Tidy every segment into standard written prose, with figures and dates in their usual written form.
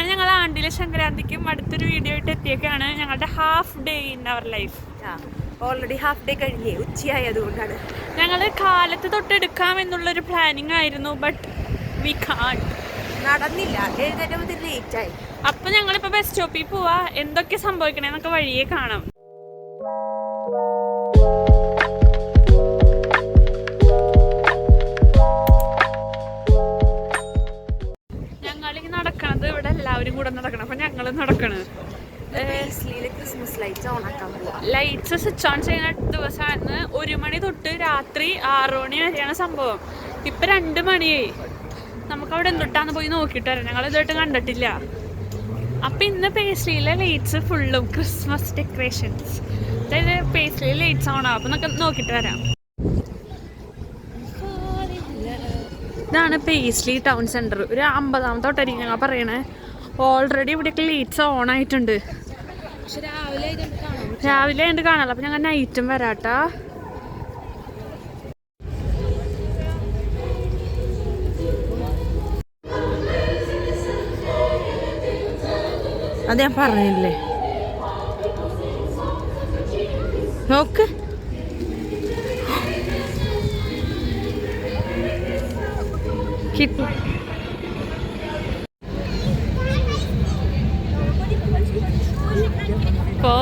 അങ്ങനെ ഞങ്ങൾ ആണ്ടിലെ സംക്രാന്തിക്കും അടുത്തൊരു വീഡിയോ ആയിട്ട് എത്തിയൊക്കെയാണ്. ഞങ്ങളുടെ half day in our life. Already half day കഴിഞ്ഞേ, ഉച്ചയായതുകൊണ്ടാണ്. ഞങ്ങൾ കാലത്ത് തൊട്ടെടുക്കാം എന്നുള്ളൊരു പ്ലാനിങ് ആയിരുന്നു. ബട്ട് വി കാണ്ട്, നടന്നില്ല. എഴുന്നേറ്റപ്പോൾ ലേറ്റായി. അപ്പൊ ഞങ്ങളിപ്പോ ബസ് സ്റ്റോപ്പിൽ പോവാ. എന്തൊക്കെ സംഭവിക്കണേന്നൊക്കെ വഴിയെ കാണാം. ഞങ്ങളിങ്ങനെ നടക്കണത് ഇവിടെ എല്ലാവരും കൂടെ നടക്കണം. അപ്പൊ ഞങ്ങളും നടക്കണത്. ക്രിസ്മസ് ലൈറ്റ്സ് ഓൺ ആക്കാൻ പോവാ. ലൈറ്റ്സ് സ്വിച്ച് ഓൺ ചെയ്യുന്ന ദിവസമായിരുന്നു 1 മണി തൊട്ട് രാത്രി 6 മണി വരെയാണ് സംഭവം. ഇപ്പൊ 2 മണിയായി. നമുക്ക് അവിടെ എന്തൊട്ടാന്ന് പോയി നോക്കിയിട്ട് വരാം. ഞങ്ങൾ ഇതായിട്ട് കണ്ടിട്ടില്ല. അപ്പൊ ഇന്ന് പേസ്ട്രിയിലെ ലൈറ്റ്സ് ഫുള്ളും ക്രിസ്മസ് ഡെക്കറേഷൻസ്, അതായത് പേസ്ട്രിയിലെ ലൈറ്റ്സ് ഓൺ ആവും. അപ്പൊ നമുക്ക് നോക്കിയിട്ട് വരാം. ഇതാണ് പേസ്ട്രി ടൗൺ സെന്റർ. ഒരു 50ാമത്തെ തൊട്ടായിരിക്കും ഞങ്ങൾ പറയണേ. ഓൾറെഡി ഇവിടെയൊക്കെ ലൈറ്റ്സ് ഓൺ ആയിട്ടുണ്ട്. രാവിലെ ആയിട്ട് കാണാമല്ലോ. അപ്പൊ ഞങ്ങൾ നൈറ്റും വരാട്ടാ. അത് ഞാൻ പറഞ്ഞില്ലേ, നോക്ക്. കിട്ടും. പോ,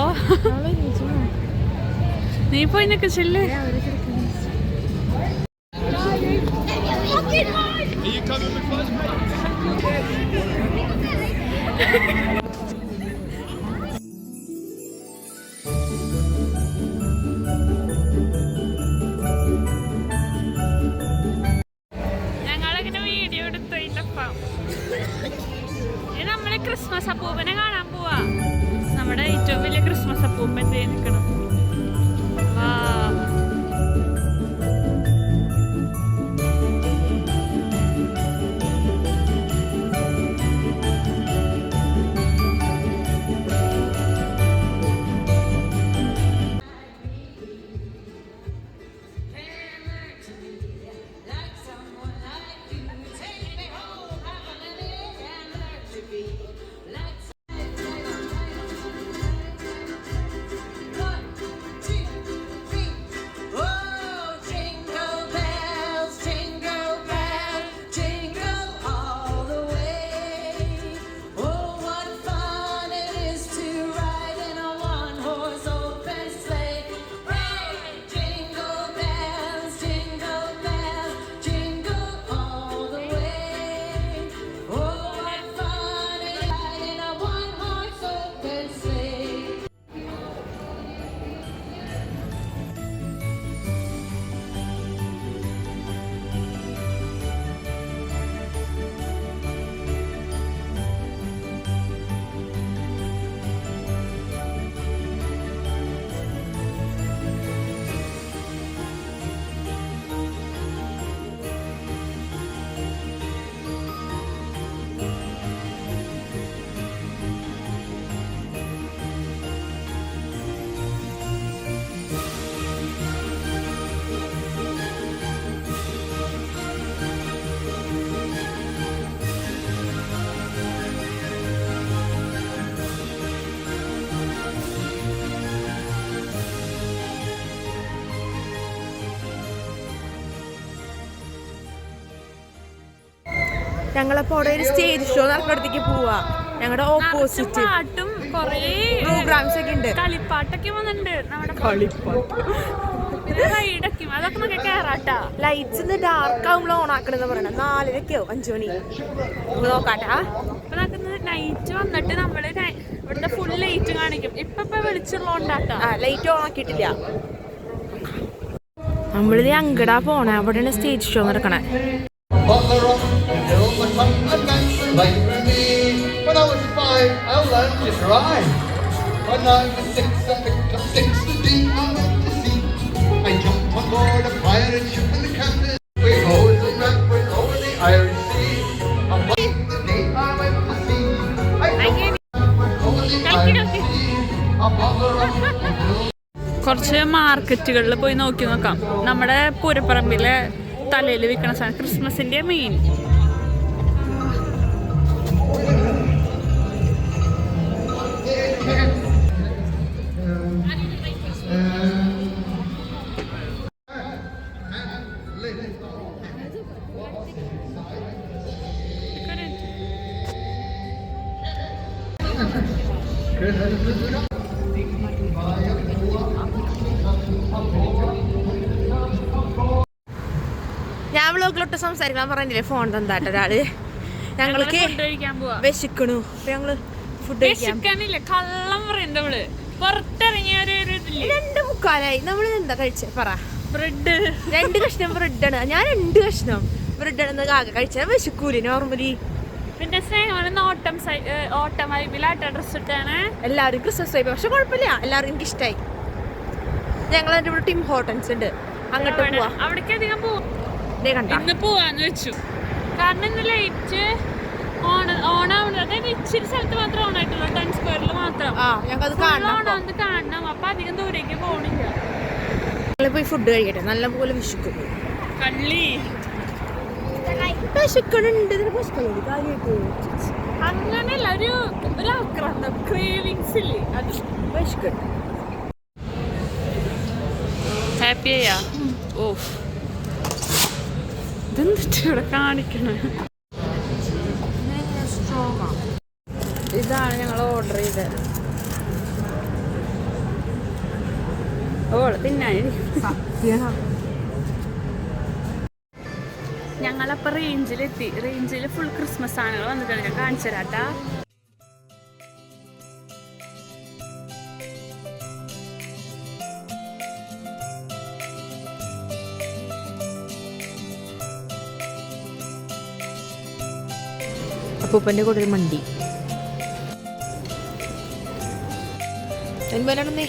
നീ പോയി നിക്ക് ചെല്ല്. ഞങ്ങളിങ്ങനെ വീഡിയോ എടുത്തപ്പം നമ്മള് ക്രിസ്മസ് അപ്പൂപ്പനെ കാണാൻ പോവാ. നമ്മുടെ ഏറ്റവും വലിയ ക്രിസ്മസ് അപ്പൂപ്പൻ നിൽക്കണം. ഞങ്ങളപ്പോ അവിടെ ഒരു സ്റ്റേജ് ഷോ നടക്കുന്നിടത്തേക്ക് പോവാ. ഞങ്ങളുടെ ഓപ്പോസിറ്റ് പാട്ടും കൊറേ പ്രോഗ്രാംസ് ഒക്കെ ഉണ്ട്. കളിപ്പാട്ടൊക്കെ വന്നിട്ടുണ്ട്. നമ്മുടെ റൈഡൊക്കെ അതൊക്കെ നമുക്ക് കേറാട്ടാ. ലൈറ്റ്സ് ഡാർക്ക് ആകുമ്പോൾ ഓൺ ആക്കണെന്ന് പറയണ. 4:30 5 മണി നോക്കാട്ടാ. അപ്പൊ നമുക്ക് നൈറ്റ് വന്നിട്ട് നമ്മള് ഇവിടുത്തെ ഫുൾ ലൈറ്റ് കാണിക്കും. ഇപ്പൊ വെളിച്ചുള്ളോണ്ടാട്ടാ. ലൈറ്റ് ഓൺ ആക്കിയിട്ടില്ല. നമ്മളിത് അങ്ങടാ പോണേ. അവിടെയാണ് സ്റ്റേജ് ഷോ നടക്കണേ. When I was 5, I learned to drive. When I was 6, I picked up 6 to D on the sea. I jumped on board a pirate ship in the captain. We rose and went over the Irish Sea. And one the day I went to sea, I went over the Irish Sea. Upon the rock and hill. കുറച്ച് മാർക്കറ്റുകളിൽ പോയി നോക്കാം. നമ്മുടെ പൂരപ്പറമ്പിലെ തലയിൽ വിൽക്കണ സാധനം ക്രിസ്മസിന്റെ main ഞാൻ വ്ളോഗിലോട്ട് സംസാരിക്കാൻ പറഞ്ഞില്ലേ ഫോൺ തന്നാട്ടോ ഒരാള്. ഞങ്ങൾക്ക് വിശക്കണു. അപ്പൊ ഞങ്ങള് ഫുഡ് വിശക്കാനില്ല, കള്ളം പറയണ്ട. നമ്മള് പുറത്തിറങ്ങിയ 2:45 നമ്മള് എന്താ കഴിച്ചേ പറ? ബ്രെഡ്, 2 കഷ്ണം ബ്രെഡാണ്. ഞാൻ 2 കഷ്ണം ബ്രെഡാണെന്ന് ആകെ കഴിച്ചാൽ വിശക്കൂലേ നോർമലി. പിന്നെ സ്നേഹമാണ് ഓട്ടം വൈബിലാട്ട ഡ്രസ് ഇട്ടാണ്. എല്ലാവരും ക്രിസ്മസ് വൈബ്, പക്ഷെ കുഴപ്പമില്ല, എല്ലാവരും എനിക്ക് ഇഷ്ടമായി. ഞങ്ങൾ എൻ്റെ ഇവിടെ ടിം ഹോട്ടൽസ് ഉണ്ട്, അങ്ങോട്ട് പോവാ. അവിടേക്ക് അധികം ഇന്ന് പോവാന്ന് വെച്ചു. കാരണം ഇന്ന് ലൈറ്റ് ഓണാവുന്നത്, അതായത് ഇച്ചിരി സ്ഥലത്ത് മാത്രമേ ഓണായിട്ടുള്ളൂ, 10 സ്ക്വയറിൽ മാത്രം. ഓണാന്ന് കാണണം. അപ്പൊ അധികം ദൂരേക്ക് പോണില്ല. ഞങ്ങൾ പോയി ഫുഡ് കഴിക്കട്ടെ, നല്ലപോലെ വിശക്കും. കള്ളി വിശക്കണുണ്ട് അങ്ങനെയല്ല, ഒരു ആക്രാന്തം, ക്രേവിങ്സ് ഇല്ലേ, അത് വിശക്കട്ടെ. ഹാപ്പിയാ? ഓ, ഇതെന്തിട്ട് ഇവിടെ കാണിക്കണ? ഇതാണ് ഞങ്ങൾ ഓർഡർ ചെയ്തത്. ഓള് തിന്നാനി. ഞങ്ങളപ്പോൾ റേഞ്ചിലെത്തി. റേഞ്ചിൽ ഫുൾ ക്രിസ്മസ് സാധനങ്ങൾ വന്നിട്ടാണ്, ഞാൻ കാണിച്ചു തരാട്ടാ. അപ്പൂപ്പൻ്റെ കൂടെ ഒരു മണ്ടി എന്തുപോലാണെന്നേ.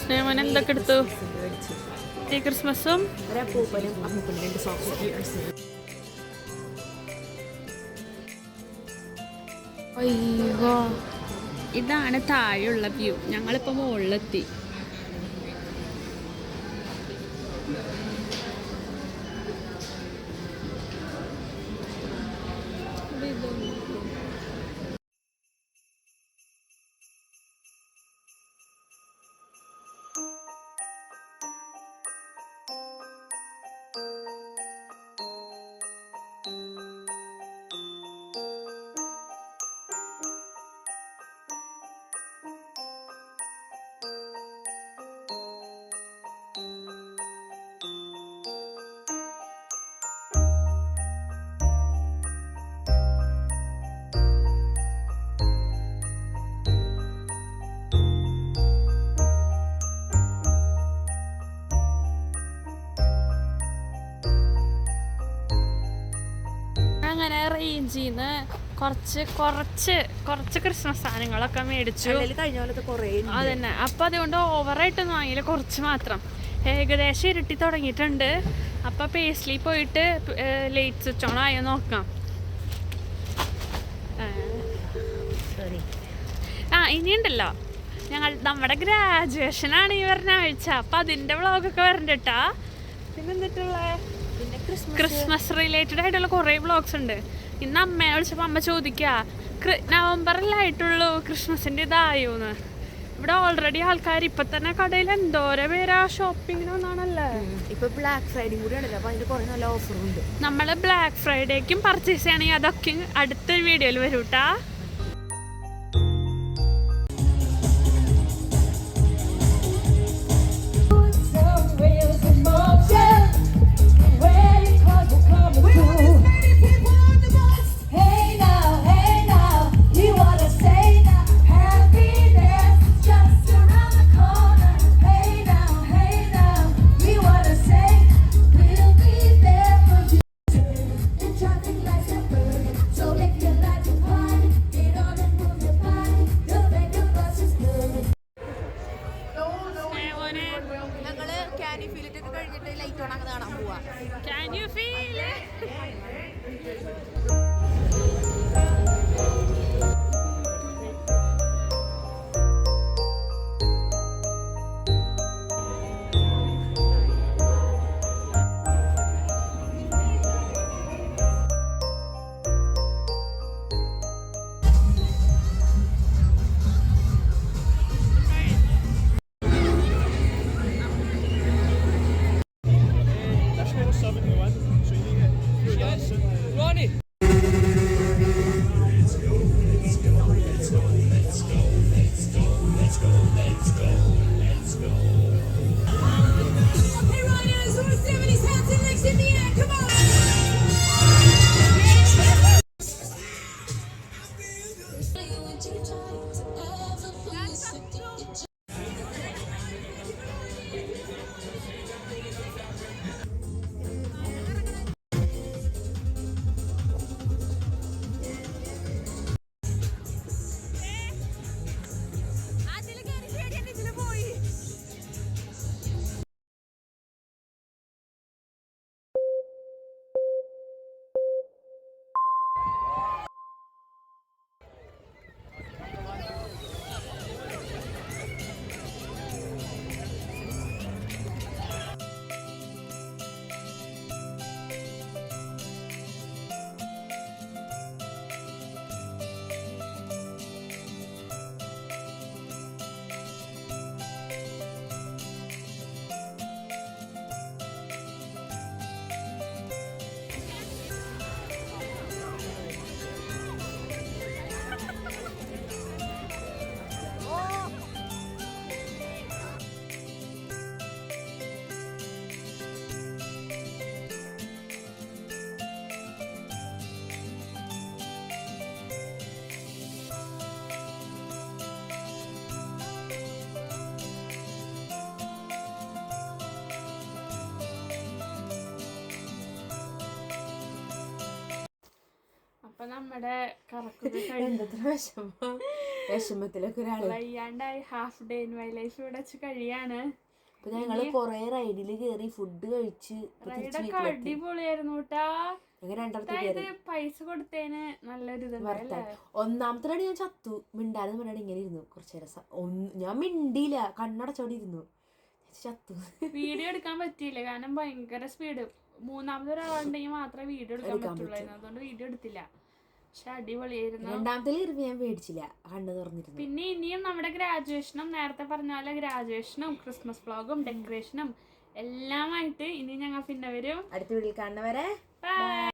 സ്നേഹം എന്തൊക്കെ എടുത്തു? ഈ ക്രിസ്മസും ഇതാണ് താഴെയുള്ള വ്യൂ. ഞങ്ങളിപ്പോ മുകളിലെത്തി. അങ്ങനെ റേഞ്ചിന്ന് കുറച്ച് ക്രിസ്മസ് സാധനങ്ങളൊക്കെ മേടിച്ചു. അതന്നെ. അപ്പൊ അതുകൊണ്ട് ഓവറായിട്ടൊന്നും വാങ്ങിയില്ല, കുറച്ച് മാത്രം. ഏകദേശം ഇരുട്ടി തുടങ്ങിയിട്ടുണ്ട്. അപ്പൊ പേസ്ലി പോയിട്ട് ലൈറ്റ് സ്വിച്ച് ഓൺ ആയോ നോക്കാം. ഇനിയുണ്ടല്ലോ, നമ്മുടെ ഗ്രാജുവേഷനാണ് ഈ പറഞ്ഞ ആഴ്ച. അപ്പൊ അതിന്റെ വ്ളോഗൊക്കെ വരണ്ടട്ടാ. പിന്നെന്തിട്ടുള്ള ക്രിസ്മസ് റിലേറ്റഡ് ആയിട്ടുള്ള കുറേ വ്ളോഗ്സ് ഉണ്ട്. ഇന്ന് അമ്മയെ വിളിച്ചപ്പോൾ അമ്മ ചോദിക്കുക, നവംബറിലായിട്ടുള്ളൂ ക്രിസ്മസിന്റെ ഇതായോന്ന്. ഇവിടെ ഓൾറെഡി ആൾക്കാർ ഇപ്പൊ തന്നെ കടയിൽ എന്തോരം പേരാ ഷോപ്പിങ്ങിനൊന്നാണല്ലേ. ഇപ്പൊ ബ്ലാക്ക് ഫ്രൈഡേ കൂടി ആണല്ലോ, അപ്പൊ അതിന് കുറെ നല്ല ഓഫറുണ്ട്. നമ്മള് ബ്ലാക്ക് ഫ്രൈഡേക്കും പർച്ചേസ് ചെയ്യണമെങ്കിൽ അതൊക്കെ അടുത്തൊരു വീഡിയോയിൽ വരൂട്ടാ. We want ഫീലിറ്റ് ഒക്കെ കഴിഞ്ഞിട്ട് ലൈറ്റ് ഓൺ ആക്കി കാണാൻ പോവാ. Can you feel it? അപ്പൊ നമ്മുടെ കറക്കൊക്കെ കഴിഞ്ഞു. വിഷമത്തിലൊക്കെ ഒരാള് വയ്യാണ്ടായി half day in my life ഇവിടെ വെച്ച് കഴിയാണ്. അപ്പൊ ഞങ്ങള് കൊറേ റൈഡില് കേറി ഫുഡ് കഴിച്ച് റൈഡൊക്കെ അടിപൊളിയായിരുന്നു കേട്ടാ. അതായത് പൈസ കൊടുത്തതിന് നല്ലൊരു ഇതുണ്ടായില്ലേ. ഒന്നാമത്തെ റൈഡ് ഞാൻ ചത്തു. മിണ്ടാതെ മിണ്ടാതെ ഇങ്ങനെ ഇരുന്നു കുറച്ചു നേരം. ഞാൻ മിണ്ടിയില്ല, കണ്ണടച്ചോടെ ഇരുന്നു, ചത്തു. വീഡിയോ എടുക്കാൻ പറ്റിയില്ല കാരണം ഭയങ്കര സ്പീഡ്. മൂന്നാമതൊരാളുണ്ടെങ്കിൽ മാത്രമേ വീഡിയോ എടുക്കാൻ പറ്റുള്ളായിരുന്നു, അതുകൊണ്ട് വീഡിയോ എടുത്തില്ല. പക്ഷെ അടിപൊളിയായിരുന്നു. രണ്ടാമത്തെ ഞാൻ പേടിച്ചില്ല, കണ്ണ് തുറന്നിരുന്നു. പിന്നെ ഇനിയും നമ്മുടെ ഗ്രാജുവേഷനും നേരത്തെ പറഞ്ഞ പോലെ ഗ്രാജുവേഷനും ക്രിസ്മസ് വ്ളോഗും ഡെക്കറേഷനും എല്ലാമായിട്ട് ഇനി ഞങ്ങൾ പിന്നെ വരും. അടുത്ത വീട്ടിൽ കാണുന്നവരെ ബൈ.